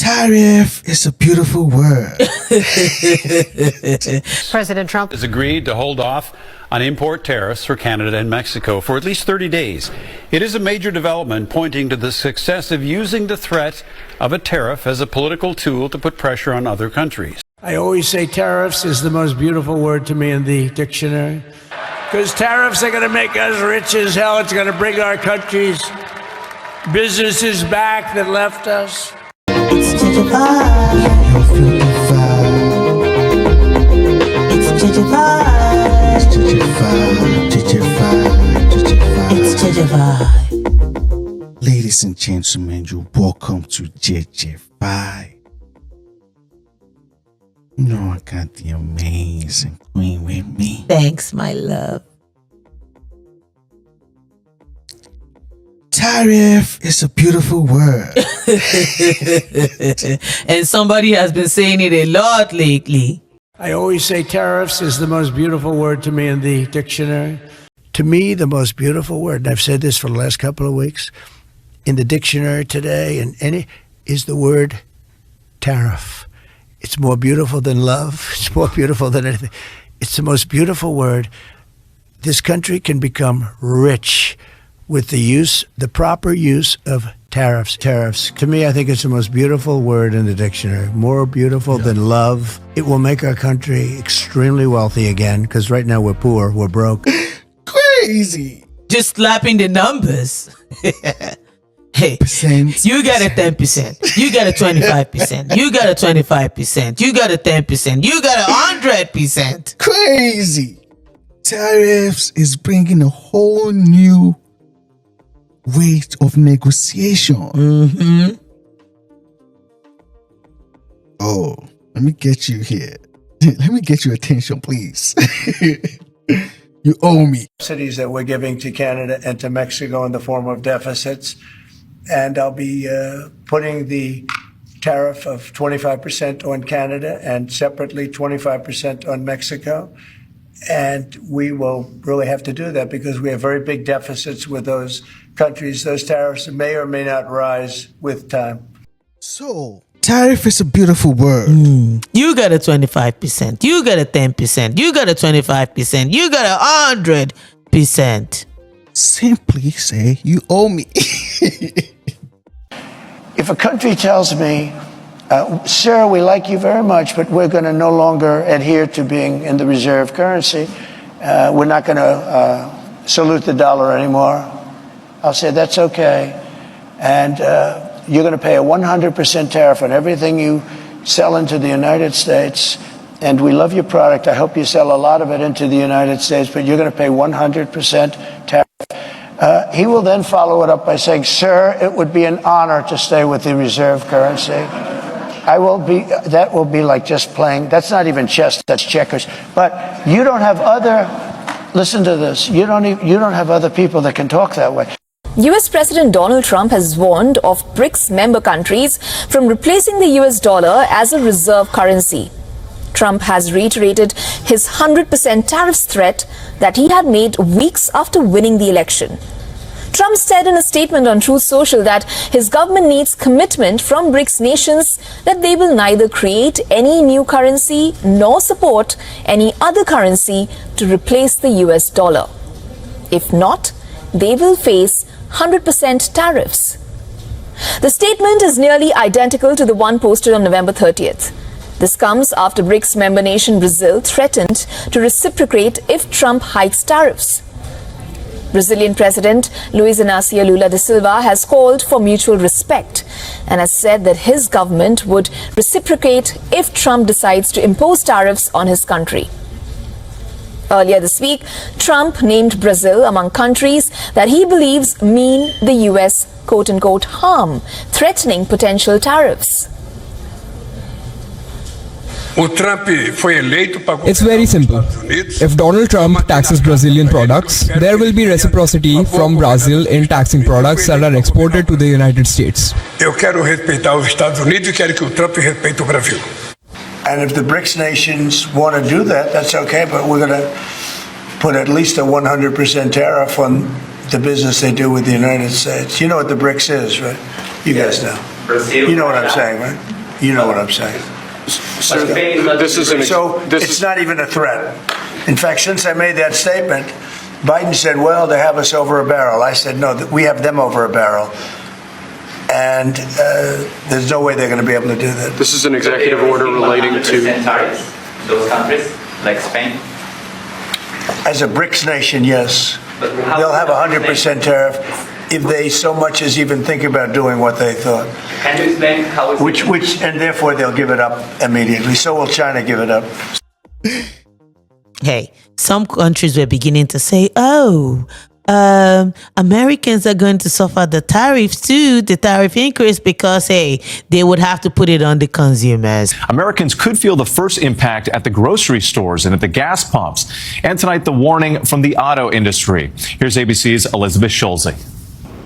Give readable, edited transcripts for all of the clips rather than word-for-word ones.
Tariff is a beautiful word. President Trump has agreed to hold off on import tariffs for Canada and Mexico for at least 30 days. It is a major development pointing to the success of using the threat of a tariff as a political tool to put pressure on other countries. I always say tariffs is the most beautiful word to me in the dictionary. Because tariffs are going to make us rich as hell. It's going to bring our country's businesses back that left us. It's JEJE Vibe. It's JEJE Vibe. It's JEJE Vibe. JEJE Vibe. JEJE Vibe. It's JEJE Vibe. Ladies and gentlemen, you're welcome to JEJE Vibe. You know I got the amazing queen with me. Thanks, my love. Tariff is a beautiful word. And somebody has been saying it a lot lately. I always say tariffs is the most beautiful word to me in the dictionary. To me, the most beautiful word, and I've said this for the last couple of weeks, in the dictionary today, is the word tariff. It's more beautiful than love. It's more beautiful than anything. It's the most beautiful word. This country can become rich with the proper use of tariffs. Tariffs. To me, I think it's the most beautiful word in the dictionary. More beautiful than love. It will make our country extremely wealthy again, because right now we're poor, we're broke. Crazy. Just slapping the numbers. Hey, Percent. you got a 10%. You got a 25%. You got a 25%. You got a 10%. You got a 100%. Crazy. Tariffs is bringing a whole new weight of negotiation. Mm-hmm. Oh, let me get you here. Let me get your attention, please. You owe me. Subsidies that we're giving to Canada and to Mexico in the form of deficits. And I'll be putting the tariff of 25% on Canada and separately 25% on Mexico. And we will really have to do that because we have very big deficits with those countries. Those tariffs may or may not rise with time. So, tariff is a beautiful word. You got a 25%. You got a 10%. You got a 25%. You got 100%. Simply say you owe me. If a country tells me, sir, we like you very much, but we're going to no longer adhere to being in the reserve currency, we're not going to salute the dollar anymore, I'll say that's okay. And you're going to pay a 100% tariff on everything you sell into the United States. And we love your product. I hope you sell a lot of it into the United States, but you're going to pay 100% tariff. He will then follow it up by saying, sir, it would be an honor to stay with the reserve currency. That will be like just playing. That's not even chess, that's checkers. But you don't have listen to this, you don't have other people that can talk that way. US President Donald Trump has warned of BRICS member countries from replacing the US dollar as a reserve currency. Trump has reiterated his 100% tariffs threat that he had made weeks after winning the election. Trump said in a statement on Truth Social that his government needs commitment from BRICS nations that they will neither create any new currency nor support any other currency to replace the US dollar. If not, they will face 100% tariffs. The statement is nearly identical to the one posted on November 30th. This comes after BRICS member nation Brazil threatened to reciprocate if Trump hikes tariffs. Brazilian President Luiz Inácio Lula da Silva has called for mutual respect and has said that his government would reciprocate if Trump decides to impose tariffs on his country. Earlier this week, Trump named Brazil among countries that he believes mean the US quote-unquote harm, threatening potential tariffs. It's very simple. If Donald Trump taxes Brazilian products, there will be reciprocity from Brazil in taxing products that are exported to the United States. And if the BRICS nations want to do that, that's okay, but we're going to put at least a 100% tariff on the business they do with the United States. You know what the BRICS is, right? You guys know. You know what I'm saying, right? You know what I'm saying. Sir, this is it's not even a threat. In fact, since I made that statement, Biden said, well, they have us over a barrel. I said, no, we have them over a barrel. And there's no way they're going to be able to do that. This is an executive order relating to tariffs, those countries like Spain. As a BRICS nation, yes. They'll have 100% tariff if they so much as even think about doing what they thought. Can you explain how it's and therefore they'll give it up immediately. So will China give it up. Hey, some countries were beginning to say, Americans are going to suffer the tariffs too, the tariff increase, because, hey, they would have to put it on the consumers. Americans could feel the first impact at the grocery stores and at the gas pumps. And tonight, the warning from the auto industry. Here's ABC's Elizabeth Schulze.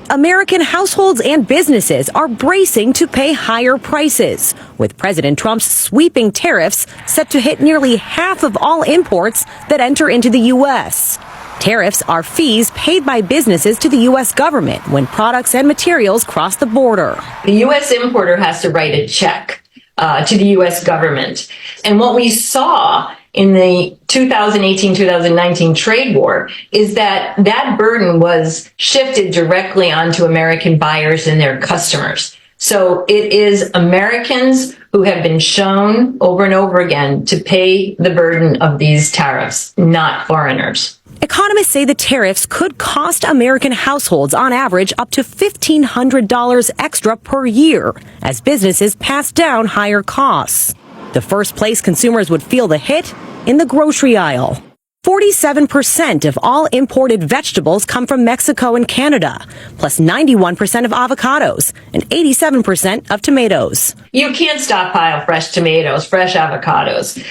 American households and businesses are bracing to pay higher prices, with President Trump's sweeping tariffs set to hit nearly half of all imports that enter into the U.S. Tariffs are fees paid by businesses to the U.S. government when products and materials cross the border. The U.S. importer has to write a check to the U.S. government. And what we saw in the 2018-2019 trade war is that that burden was shifted directly onto American buyers and their customers. So it is Americans who have been shown over and over again to pay the burden of these tariffs, not foreigners. Economists say the tariffs could cost American households on average up to $1,500 extra per year as businesses pass down higher costs. The first place consumers would feel the hit in the grocery aisle. 47% of all imported vegetables come from Mexico and Canada, plus 91% of avocados and 87% of tomatoes. You can't stockpile fresh tomatoes, fresh avocados.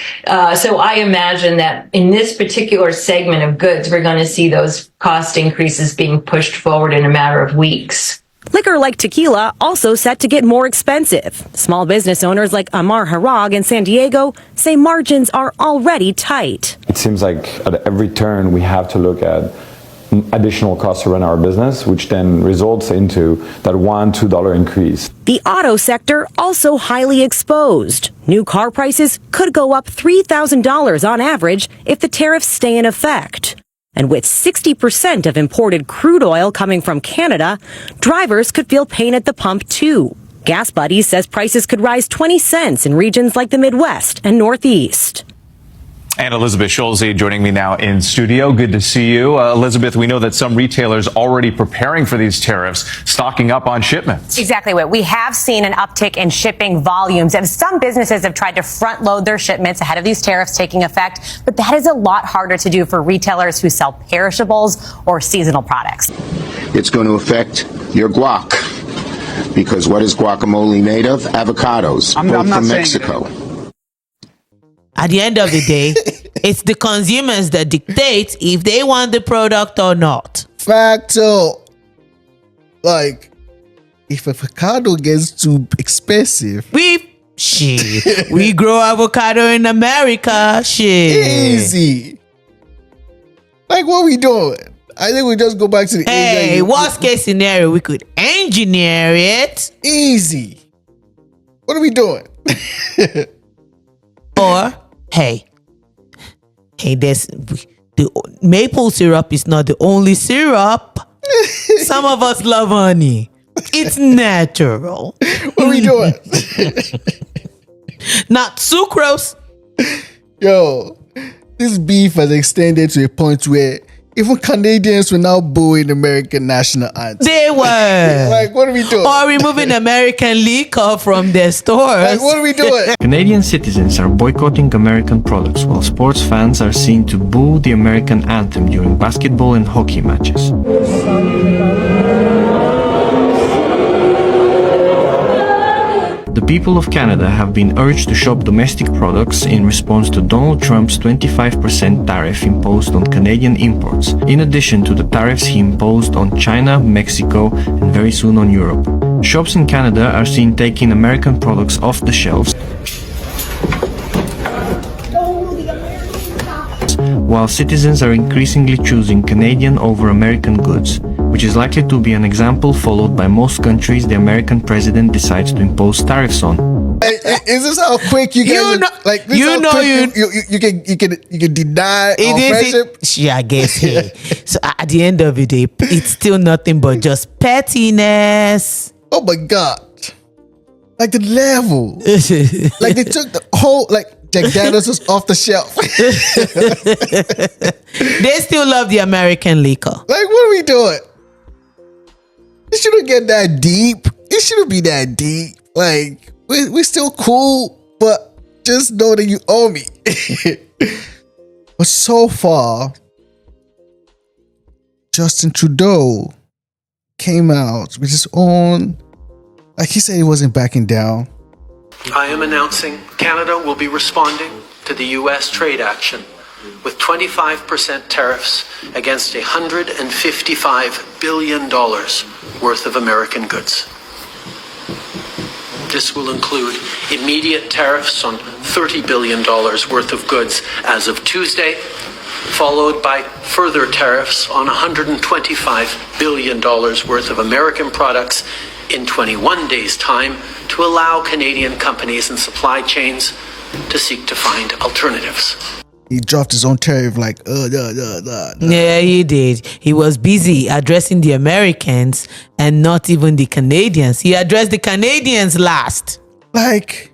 So I imagine that in this particular segment of goods, we're going to see those cost increases being pushed forward in a matter of weeks. Liquor like tequila also set to get more expensive. Small business owners like Amar Harag in San Diego say margins are already tight. It seems like at every turn we have to look at additional costs to run our business, which then results into that $1-2 increase. The auto sector also highly exposed. New car prices could go up $3,000 on average if the tariffs stay in effect. And with 60% of imported crude oil coming from Canada, drivers could feel pain at the pump too. Gas Buddies says prices could rise 20 cents in regions like the Midwest and Northeast. And Elizabeth Schulze joining me now in studio. Good to see you. Elizabeth, we know that some retailers already preparing for these tariffs, stocking up on shipments. Exactly what we have seen an uptick in shipping volumes, and some businesses have tried to front load their shipments ahead of these tariffs taking effect. But that is a lot harder to do for retailers who sell perishables or seasonal products. It's going to affect your guac, because what is guacamole made of? Avocados, both from Mexico. At the end of the day, it's the consumers that dictate if they want the product or not. Facto. Like, if avocado gets too expensive, we grow avocado in America. Shit. Easy. Like, what we doing? I think we just go back to the Hey, worst case scenario, we could engineer it. Easy. What are we doing? Or, hey, the maple syrup is not the only syrup. Some of us love honey. It's natural. What are we doing? Not sucrose. Yo, this beef has extended to a point where even Canadians were now booing American national anthem. They were. Like, what are we doing? Or removing American liquor from their stores. Like, what are we doing? Canadian citizens are boycotting American products, while sports fans are seen to boo the American anthem during basketball and hockey matches. The people of Canada have been urged to shop domestic products in response to Donald Trump's 25% tariff imposed on Canadian imports, in addition to the tariffs he imposed on China, Mexico, and very soon on Europe. Shops in Canada are seen taking American products off the shelves, while citizens are increasingly choosing Canadian over American goods. which is likely to be an example followed by most countries the American president decides to impose tariffs on. Is this how quick you guys like? This you can deny our friendship? Yeah, I guess. Hey. So at the end of the day, it's still nothing but just pettiness. Oh my God! Like the level, like they took the whole Jack Daniels was off the shelf. They still love the American liquor. Like, what are we doing? It shouldn't get that deep. It shouldn't be that deep. Like, we're still cool, but just know that you owe me. But so far, Justin Trudeau came out with his own, like he said he wasn't backing down. I am announcing Canada will be responding to the U.S. trade action with 25% tariffs against $155 billion worth of American goods. This will include immediate tariffs on $30 billion worth of goods as of Tuesday, followed by further tariffs on $125 billion worth of American products in 21 days' time to allow Canadian companies and supply chains to seek to find alternatives. He dropped his own tariff Yeah, he did. He was busy addressing the Americans and not even the Canadians. He addressed the Canadians last. Like,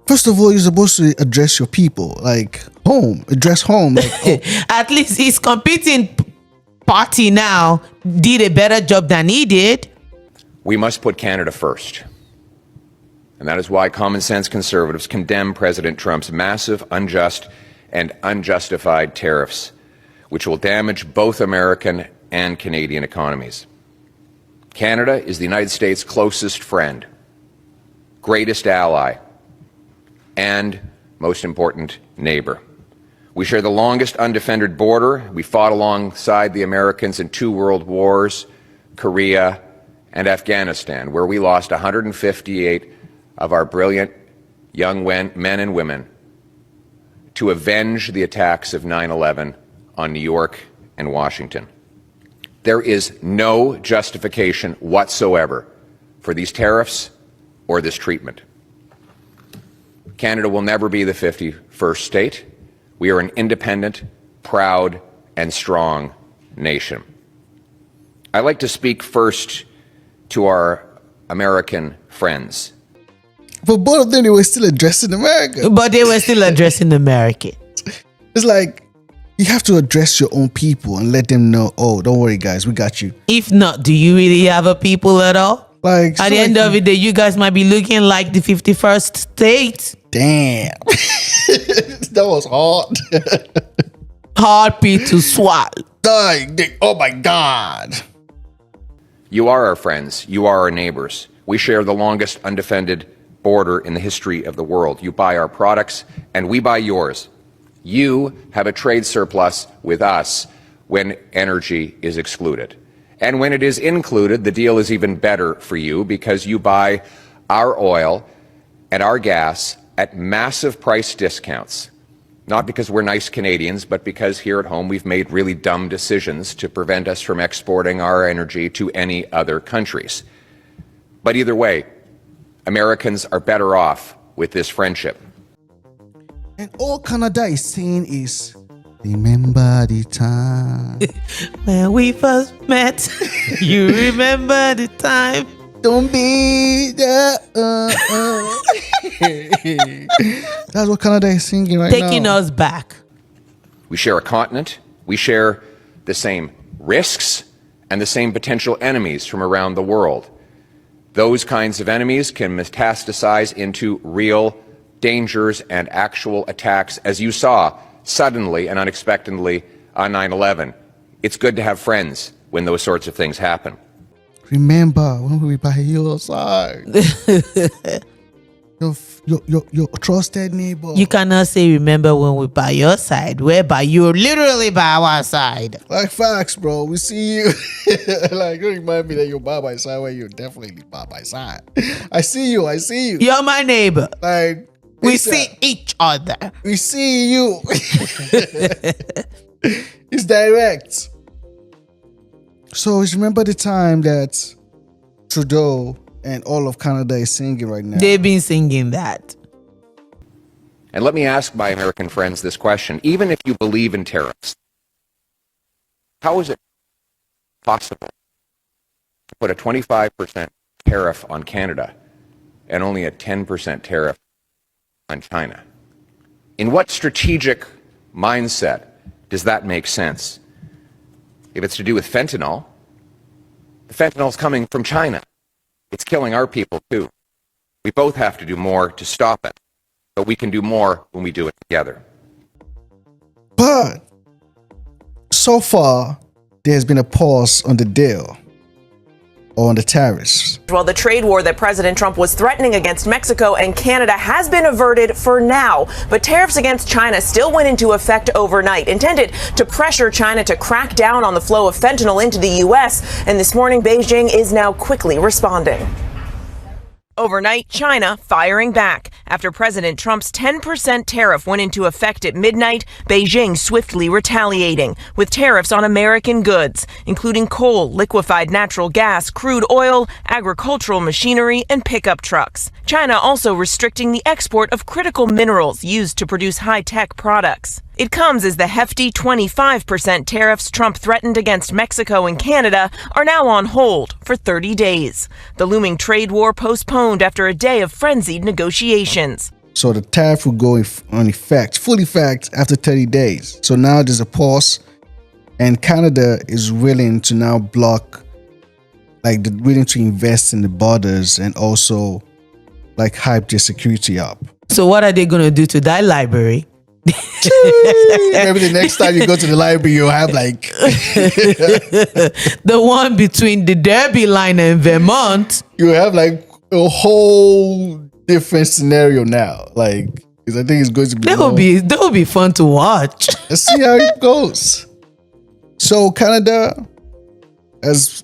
first of all, you're supposed to address your people. Like, address home. Like, At least his competing party now did a better job than he did. We must put Canada first. And that is why common sense conservatives condemn President Trump's massive, unjust, and unjustified tariffs, which will damage both American and Canadian economies. Canada is the United States' closest friend, greatest ally, and most important neighbor. We share the longest undefended border. We fought alongside the Americans in 2 world wars, Korea, and Afghanistan, where we lost 158 of our brilliant young men and women to avenge the attacks of 9/11 on New York and Washington. There is no justification whatsoever for these tariffs or this treatment. Canada will never be the 51st state. We are an independent, proud, and strong nation. I'd like to speak first to our American friends. But both of them, they were still addressing America. But they were still addressing America. It's like, you have to address your own people and let them know, oh, don't worry, guys, we got you. If not, do you really have a people at all? Like, at the end of the day, you guys might be looking like the 51st state. Damn. That was hard. Hard pill to swallow. Oh my God. You are our friends. You are our neighbors. We share the longest undefended border in the history of the world. You buy our products and we buy yours. You have a trade surplus with us when energy is excluded. And when it is included, the deal is even better for you because you buy our oil and our gas at massive price discounts. Not because we're nice Canadians, but because here at home we've made really dumb decisions to prevent us from exporting our energy to any other countries. But either way, Americans are better off with this friendship. And all Canada is saying is, remember the time when we first met. You remember the time. Don't be there. That's what Canada is singing right now. Taking us back. We share a continent. We share the same risks and the same potential enemies from around the world. Those kinds of enemies can metastasize into real dangers and actual attacks, as you saw suddenly and unexpectedly on 9/11. It's good to have friends when those sorts of things happen. Remember when we were by your side. your trusted neighbor. You cannot say remember when we're by your side, whereby you're literally by our side. Like facts, bro. We see you. Like, don't remind me that you're by my side when you're definitely by my side. I see you. You're my neighbor. Like, we see each other. We see you. It's direct. So remember the time that Trudeau and all of Canada is singing right now? They've been singing that. And let me ask my American friends this question. Even if you believe in tariffs, how is it possible to put a 25% tariff on Canada and only a 10% tariff on China? In what strategic mindset does that make sense? If it's to do with fentanyl, the fentanyl's coming from China. It's killing our people too. We both have to do more to stop it, but we can do more when we do it together. But so far, there's been a pause on the deal, or on the tariffs. Well, the trade war that President Trump was threatening against Mexico and Canada has been averted for now, but tariffs against China still went into effect overnight, intended to pressure China to crack down on the flow of fentanyl into the U.S., and this morning Beijing is now quickly responding. Overnight, China firing back. After President Trump's 10% tariff went into effect at midnight, Beijing swiftly retaliating with tariffs on American goods, including coal, liquefied natural gas, crude oil, agricultural machinery, and pickup trucks. China also restricting the export of critical minerals used to produce high-tech products. It comes as the hefty 25% tariffs Trump threatened against Mexico and Canada are now on hold for 30 days. The looming trade war postponed after a day of frenzied negotiations. So the tariff will go on effect, full effect, after 30 days. So now there's a pause, and Canada is willing to now block, like they're willing to invest in the borders and also like hype their security up. So what are they going to do to that library? Maybe the next time you go to the library, you'll have like the one between the Derby line and Vermont. You have like a whole different scenario now. Like, because I think it's going to be that will be fun to watch. Let's see how it goes. So Canada, as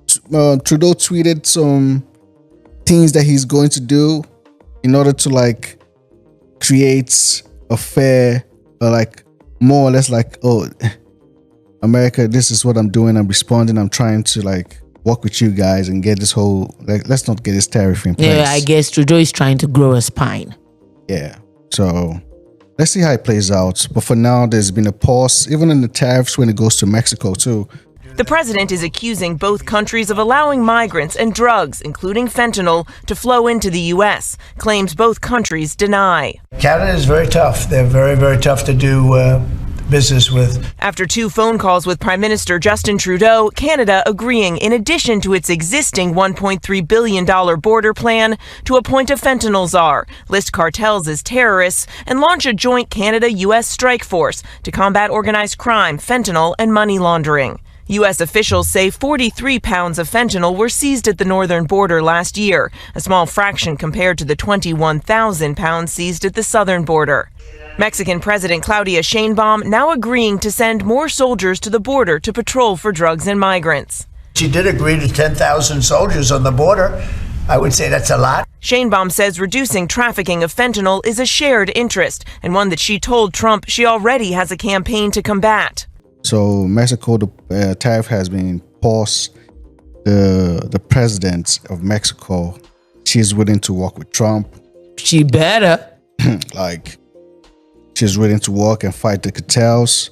Trudeau tweeted some things that he's going to do in order to like create a fair, like more or less like, oh, America, this is what I'm doing. I'm responding. I'm trying to like work with you guys and get this whole, like, let's not get this tariff in place. Yeah, I guess Trudeau is trying to grow a spine. Yeah. So let's see how it plays out. But for now, there's been a pause, even in the tariffs when it goes to Mexico too. The president is accusing both countries of allowing migrants and drugs, including fentanyl, to flow into the U.S., claims both countries deny. Canada is very tough. They're very, very tough to do business with. After 2 phone calls with Prime Minister Justin Trudeau, Canada agreeing, in addition to its existing $1.3 billion border plan, to appoint a fentanyl czar, list cartels as terrorists, and launch a joint Canada-U.S. strike force to combat organized crime, fentanyl, and money laundering. U.S. officials say 43 pounds of fentanyl were seized at the northern border last year, a small fraction compared to the 21,000 pounds seized at the southern border. Mexican President Claudia Sheinbaum now agreeing to send more soldiers to the border to patrol for drugs and migrants. She did agree to 10,000 soldiers on the border. I would say that's a lot. Sheinbaum says reducing trafficking of fentanyl is a shared interest and one that she told Trump she already has a campaign to combat. So Mexico, the tariff has been paused. The president of Mexico, she's willing to work with Trump. She better. Like, she's willing to work and fight the cartels.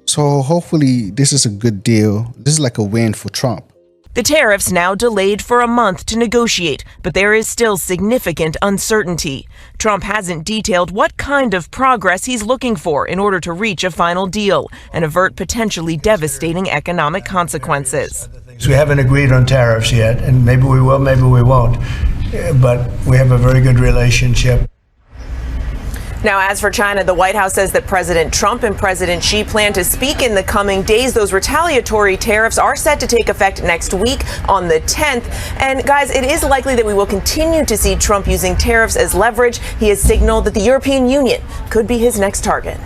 So hopefully this is a good deal. This is like a win for Trump. The tariffs now delayed for a month to negotiate, but there is still significant uncertainty. Trump hasn't detailed what kind of progress he's looking for in order to reach a final deal and avert potentially devastating economic consequences. We haven't agreed on tariffs yet, and maybe we will, maybe we won't. But we have a very good relationship. Now, as for China, the White House says that President Trump and President Xi plan to speak in the coming days. Those retaliatory tariffs are set to take effect next week on the 10th. And guys, it is likely that we will continue to see Trump using tariffs as leverage. He has signaled that the European Union could be his next target.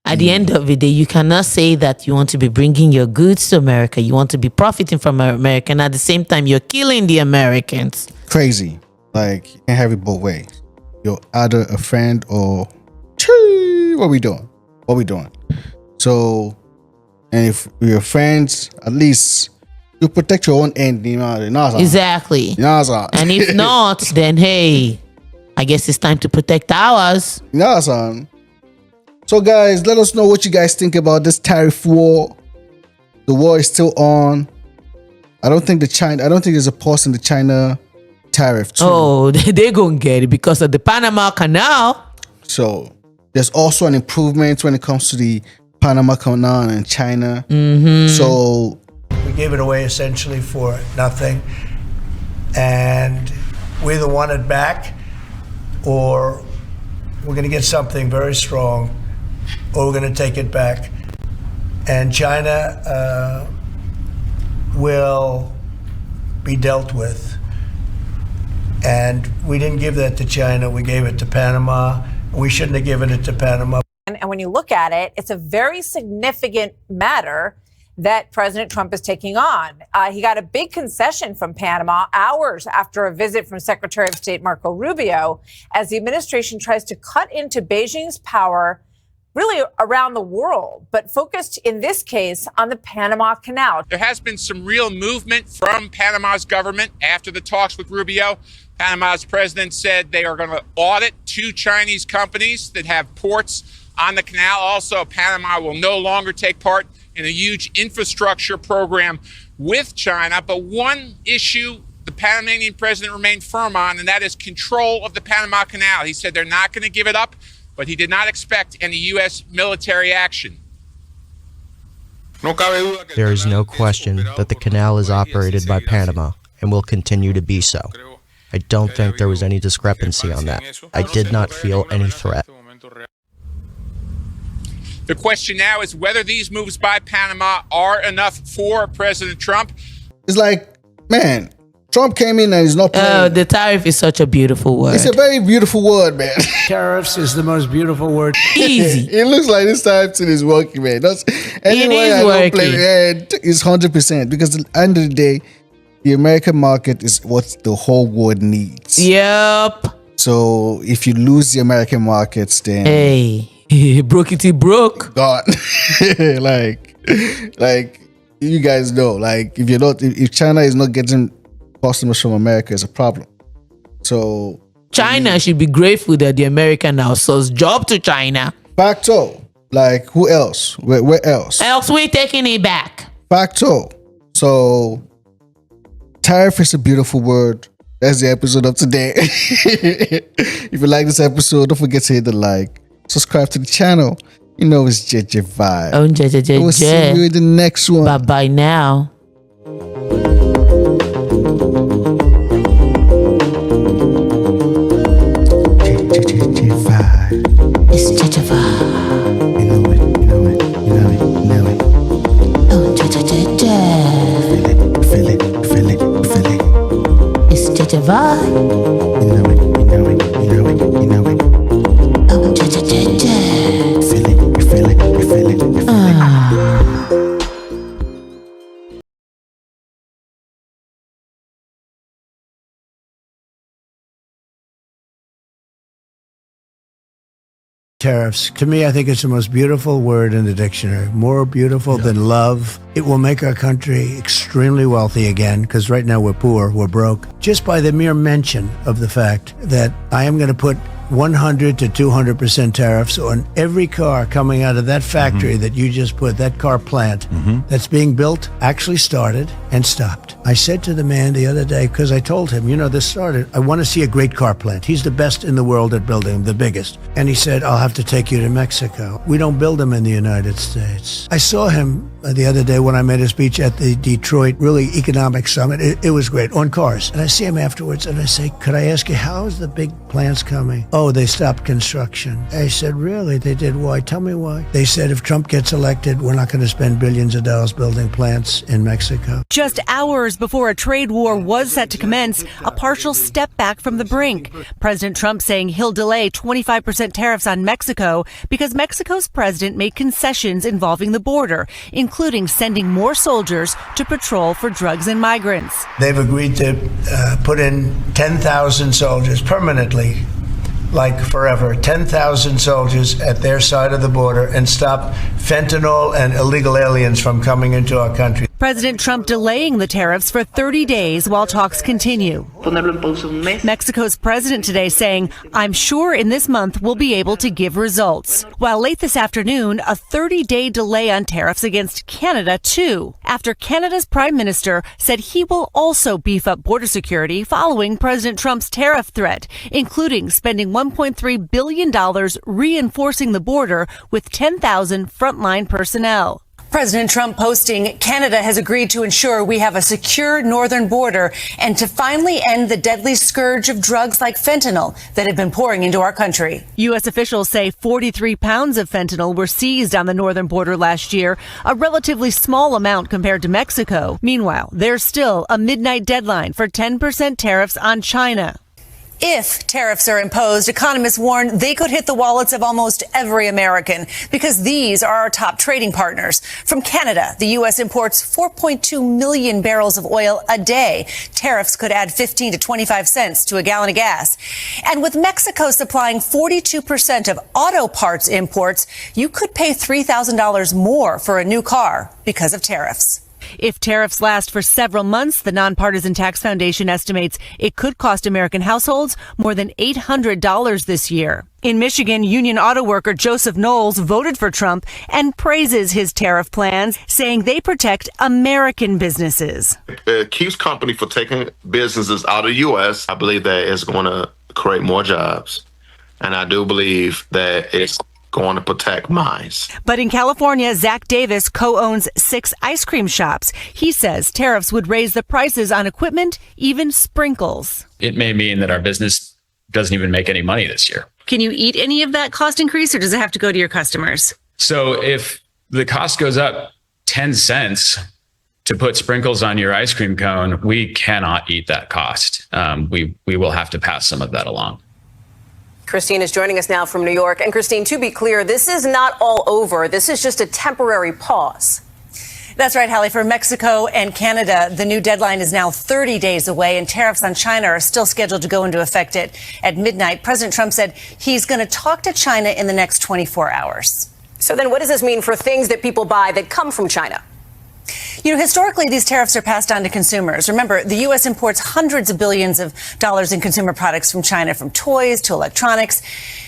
At the end of the day, you cannot say that you want to be bringing your goods to America. You want to be profiting from America, and at the same time, you're killing the Americans. Crazy. Like, you can't have it both ways. You're either a friend or what we doing? So, and if we're friends, at least you protect your own end. Exactly. And if not, then hey, I guess it's time to protect ours. So guys, let us know what you guys think about this tariff war. The war is still on. I don't think there's a pause in the China tariff too. Oh, they're gonna get it because of the Panama Canal. So there's also an improvement when it comes to the Panama Canal and China. So we gave it away essentially for nothing, and we either want it back or we're going to get something very strong, or we're going to take it back. And China will be dealt with. And we didn't give that to China, we gave it to Panama. We shouldn't have given it to Panama. And when you look at it, it's a very significant matter that President Trump is taking on. He got a big concession from Panama hours after a visit from Secretary of State Marco Rubio, as the administration tries to cut into Beijing's power really around the world, but focused in this case on the Panama Canal. There has been some real movement from Panama's government after the talks with Rubio. Panama's president said they are going to audit 2 Chinese companies that have ports on the canal. Also, Panama will no longer take part in a huge infrastructure program with China. But one issue the Panamanian president remained firm on, and that is control of the Panama Canal. He said they're not going to give it up, but he did not expect any U.S. military action. There is no question that the canal is operated by Panama and will continue to be so. I don't think there was any discrepancy on that. I did not feel any threat. The question now is whether these moves by Panama are enough for President Trump. It's like, man, Trump came in and he's not playing. The tariff is such a beautiful word. It's a very beautiful word, man. Tariffs is the most beautiful word. Easy. It looks like this tariff thing is working, man. It's 100%, because at the end of the day, the American market is what the whole world needs. Yep. So if you lose the American markets, then hey, brokey broke. God, like you guys know, like if China is not getting customers from America, it's a problem. So China should be grateful that the American now sells job to China. Facto. Like who else? Where else? Else we're taking it back. Facto. So tariff is a beautiful word. That's the episode of today. If you like this episode, don't forget to hit the like. Subscribe to the channel. You know it's JEJE Vibe. Oh, JEJE. We'll see you in the next one. Bye-bye now. JEJE Vibe. It's JEJE Vibe. You know it. Oh, JEJE. Feel it. It's JEJE Vibe. You know it. Oh, JEJE. Feel it. Tariffs. To me, I think it's the most beautiful word in the dictionary. More beautiful than love. It will make our country extremely wealthy again, because right now we're poor, we're broke. Just by the mere mention of the fact that I am going to put 100 to 200% tariffs on every car coming out of that factory that you just put, that car plant that's being built, actually started and stopped. I said to the man the other day, because I told him, this started, I want to see a great car plant. He's the best in the world at building them, the biggest. And he said, I'll have to take you to Mexico. We don't build them in the United States. I saw him the other day when I made a speech at the Detroit Economic Summit. It was great, on cars. And I see him afterwards and I say, could I ask you, how's the big plants coming? Oh, they stopped construction. I said, really? They did? Why? Tell me why. They said, if Trump gets elected, we're not going to spend billions of dollars building plants in Mexico. Just hours before a trade war was set to commence, a partial step back from the brink. President Trump saying he'll delay 25% tariffs on Mexico because Mexico's president made concessions involving the border, including sending more soldiers to patrol for drugs and migrants. They've agreed to put in 10,000 soldiers permanently, like forever, 10,000 soldiers at their side of the border and stop fentanyl and illegal aliens from coming into our country. President Trump delaying the tariffs for 30 days while talks continue. Mexico's president today saying, "I'm sure in this month we'll be able to give results." While late this afternoon, a 30-day delay on tariffs against Canada, too, after Canada's prime minister said he will also beef up border security following President Trump's tariff threat, including spending $1.3 billion reinforcing the border with 10,000 frontline personnel. President Trump posting, "Canada has agreed to ensure we have a secure northern border and to finally end the deadly scourge of drugs like fentanyl that have been pouring into our country." U.S. officials say 43 pounds of fentanyl were seized on the northern border last year, a relatively small amount compared to Mexico. Meanwhile, there's still a midnight deadline for 10% tariffs on China. If tariffs are imposed, economists warn they could hit the wallets of almost every American because these are our top trading partners. From Canada, the U.S. imports 4.2 million barrels of oil a day. Tariffs could add 15 to 25 cents to a gallon of gas. And with Mexico supplying 42% of auto parts imports, you could pay $3,000 more for a new car because of tariffs. If tariffs last for several months, the Nonpartisan Tax Foundation estimates it could cost American households more than $800 this year. In Michigan, union auto worker Joseph Knowles voted for Trump and praises his tariff plans, saying they protect American businesses. It keeps companies from taking businesses out of the U.S. I believe that it's going to create more jobs. And I do believe that it's going to protect mines. But in California, Zach Davis co-owns 6 ice cream shops. He says tariffs would raise the prices on equipment, even sprinkles. It may mean that our business doesn't even make any money this year. Can you eat any of that cost increase, or does it have to go to your customers? So if the cost goes up 10 cents to put sprinkles on your ice cream cone, we cannot eat that cost. We will have to pass some of that along. Christine is joining us now from New York. And Christine, to be clear, this is not all over. This is just a temporary pause. That's right, Hallie. For Mexico and Canada, the new deadline is now 30 days away, and tariffs on China are still scheduled to go into effect at midnight. President Trump said he's going to talk to China in the next 24 hours. So then what does this mean for things that people buy that come from China? You know, historically, these tariffs are passed on to consumers. Remember, the U.S. imports hundreds of billions of dollars in consumer products from China, from toys to electronics.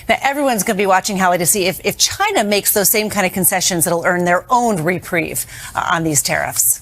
Now, everyone's going to be watching, Hallie, to see if China makes those same kind of concessions that'll earn their own reprieve on these tariffs.